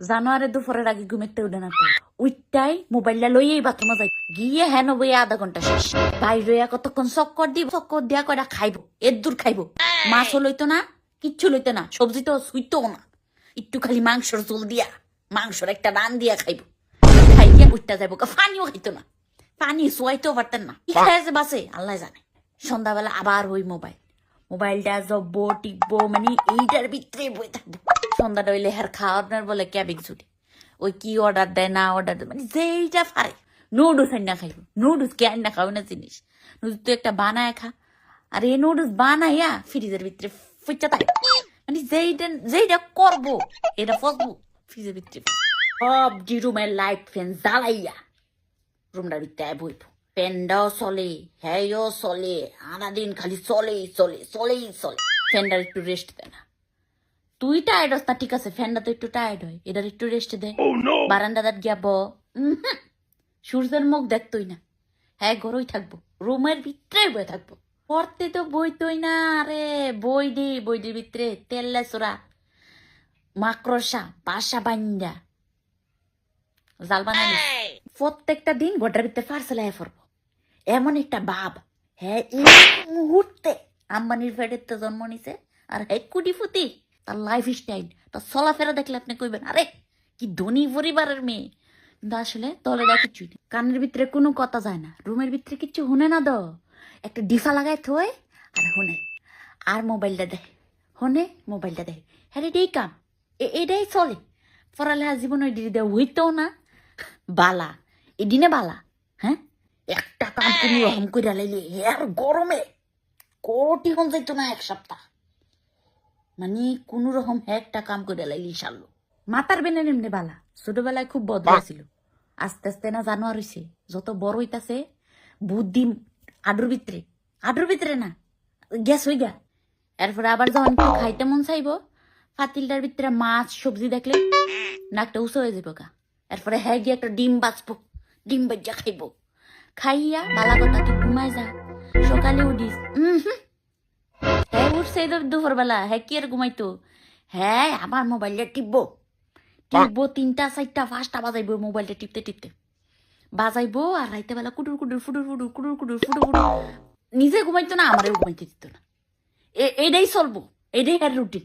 জানুয়ারি দুপুরের আগে ঘুমেতে উঠে না তো উইটাই মোবাইলটা লইয়েই বাথরুমে যাই গিয়ে হ্যাঁ বই আধা ঘন্টা শেষ বাইরে কতক্ষণ চক্কর দিয়া কয়টা খাইবো এর দূর খাইবো মাছও লইতো না কিচ্ছু লইতো না সবজি তো সুইতো না একটু খালি মাংসর ঝোল দিয়া মাংসর একটা রান দিয়া খাইবো খাইয়া উঠটা যাইবো পানিও খাইতো না পানি সোয়াইতেও পারতেন না কি খাইছে বাসে আল্লাহ জানে সন্ধ্যাবেলা আবার ওই মোবাইলটা জব্বো টিপবো মানে এইটার ভিতরে বই থাকবো সন্ধ্যাটা হইলে হ্যার খাওয়ার বলে ক্যাবিং ছুটি ওই কি অর্ডার দেয় না অর্ডার দেয় মানে যেইটা পারে নুডলস আইনা খাইবো নুডলস কে আইনা খাও না জিনিস নুডলস তো একটা বানায় খা আর এই নুডলস বানাইয়া ফ্রিজের ভিতরে ফুচা থাকে মানে যেইটা করবো এটা ফসবো ফ্রিজের ভিতরে সব জি রুমের লাইট ফ্যান জ্বালাইয়া রুমটার ভিতরে বইবো ফ্যানটাও চলে হ্যাঁও চলে সারাদিন খালি চলেই ফ্যানটার একটু রেস্ট দেয় না তুই টায়ার্ড হস না ঠিক আছে ফ্যানটা তো একটু টায়ার্ড হয় এটার একটু রেস্ট দে বারান্দাদার গিয়া সূর্যের মুখ দেখতই না হ্যাঁ ঘরই থাকবো রুমের ভিতরে বয়ে থাকবো পড়তে তো বইতই না আরে বইটির ভিতরে তেল্লা চোরা মাকড়সা বাসা বান্ডা জাল বানালি প্রত্যেকটা দিন গোটার ভিতরে পার্সেল আয় পড়বো এমন একটা ভাব হ্যাঁ এই মুহূর্তে আম্বানির ফ্যাটের তো জন্ম নিছে আর হ্যাঁ কুটিফুতি তার লাইফ স্টাইল তার চলাফেরা দেখলে আপনি কইবেন আরে কি ধনী পরিবারের মেয়ে কিন্তু আসলে তলে দেয় কিছুই নেই কানের ভিতরে কোনো কথা যায় না রুমের ভিতরে কিচ্ছু শুনে না দো একটা ডিফা লাগায় থই আর শুনে আর মোবাইলটা দেয় মোবাইলটা দেয় হ্যাঁ এটাই কাম এটাই চলে পড়ালেখা জীবন ওই দিদি দেওয়া হইতেও না বালা এদিনে বালা হ্যাঁ একটা কাম কোনো রকম করে লাইলে আর গরমে কোটি কম যাইতো না এক সপ্তাহ মানে কোনো রকম একটা কাম করে লাইলি সারলো মাতার বেনে এমনি বালা ছোটবেলায় খুব বদলা ছিল আস্তে আস্তে না জানোয়ার হইছে যত বড় হইতাছে বুদ্ধি আডুর ভিতরে না গ্যাস হই গা এরপরে আবার যখন কেউ খাইতে মন চাইবো ফাতিলটার ভিতরে মাছ সবজি দেখলে নাকটা উঁচু হয়ে যাবো গা এরপরে হ্যাঁ গিয়ে একটা ডিম বাজ্যা খাইবো খাইয়া বালা কথা তুই ঘুমাই যা সকালে উঠিস হ্যাঁ উঠছে দুপুর বেলা হ্যাঁ কি আর ঘুমাইতো হ্যাঁ আমার মোবাইলটা টিপবো 3টা 4টা 5টা বাজাইবো মোবাইলটা টিপতে বাজাইবো আর রাইতে বেলা কুটুর নিজে ঘুমাইতো না আমারও ঘুমাইতে দিত না এটাই চলবো এটাই আর রুটিন